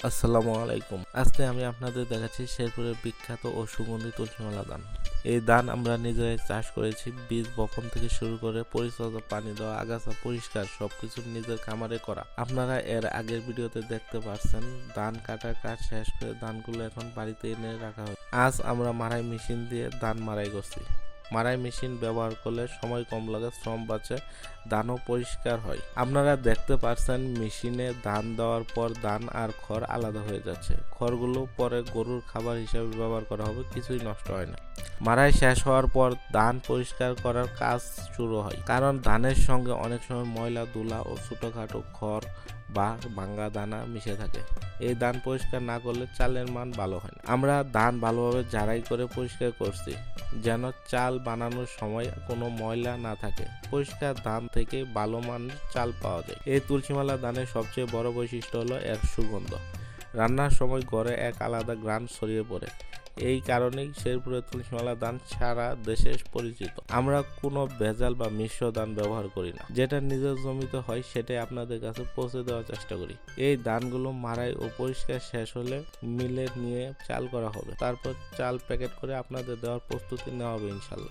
আসসালামু আলাইকুম। আজকে আমি আপনাদের দেখাচ্ছি শেরপুরের বিখ্যাত ও সুগন্ধি তুলসীমালা ধান। এই ধান আমরা নিজেরাই চাষ করেছি। বীজ বপন থেকে শুরু করে পরিচর্যা, পানি দেওয়া, আগাছা পরিষ্কার সবকিছু নিজের খামারে করা। আপনারা এর আগের ভিডিওতে দেখতে পাচ্ছেন ধান কাটার কাজ শেষ করে ধানগুলো এখন বাড়িতে এনে রাখা হয়। আজ আমরা মাড়াই মেশিন দিয়ে ধান মাড়াই করছি। মাড়াই মেশিন ব্যবহার করলে সময় কম লাগে, শ্রম বাঁচে, ধানও পরিষ্কার হয়। আপনারা দেখতে পাচ্ছেন মেশিনে ধান দেওয়ার পর ধান আর খড় আলাদা হয়ে যাচ্ছে। খড়গুলো পরে গরুর খাবার হিসেবে ব্যবহার করা হবে, কিছুই নষ্ট হয় না। মাড়াই শেষ হওয়ার পর ধান পরিষ্কার করার কাজ শুরু হয়, কারণ ধানের সঙ্গে অনেক সময় ময়লা, ধুলা ও ছোটখাটো খড় বা ভাঙ্গা দানা মিশে থাকে। এই ধান পরিষ্কার না করলে চালের মান ভালো হয় না। আমরা ধান ভালোভাবে ঝাড়াই করে পরিষ্কার করছি, যেন চাল বানানোর সময় কোনো ময়লা না থাকে। পরিষ্কার ধান থেকে ভালো মানের চাল পাওয়া যায়। এই তুলসীমালা ধানের সবচেয়ে বড় বৈশিষ্ট্য হলো এর সুগন্ধ। রান্নার সময় ঘরে এক আলাদা ঘ্রাণ ছড়িয়ে পড়ে। এই কারণেই শেরপুরের তুলসীমালা ধান সারা দেশে পরিচিত। আমরা কোনো ভেজাল বা মিশ্র ধান ব্যবহার করি না। যেটা নিজের জমিতে হয় সেটাই আপনাদের কাছে পৌঁছে দেওয়ার চেষ্টা করি। এই ধানগুলো মাড়াই ও পরিষ্কার শেষ হলে মিলে নিয়ে চাল করা হবে। তারপর চাল প্যাকেট করে আপনাদের দেওয়ার প্রস্তুতি নেওয়া হবে ইনশাল্লাহ।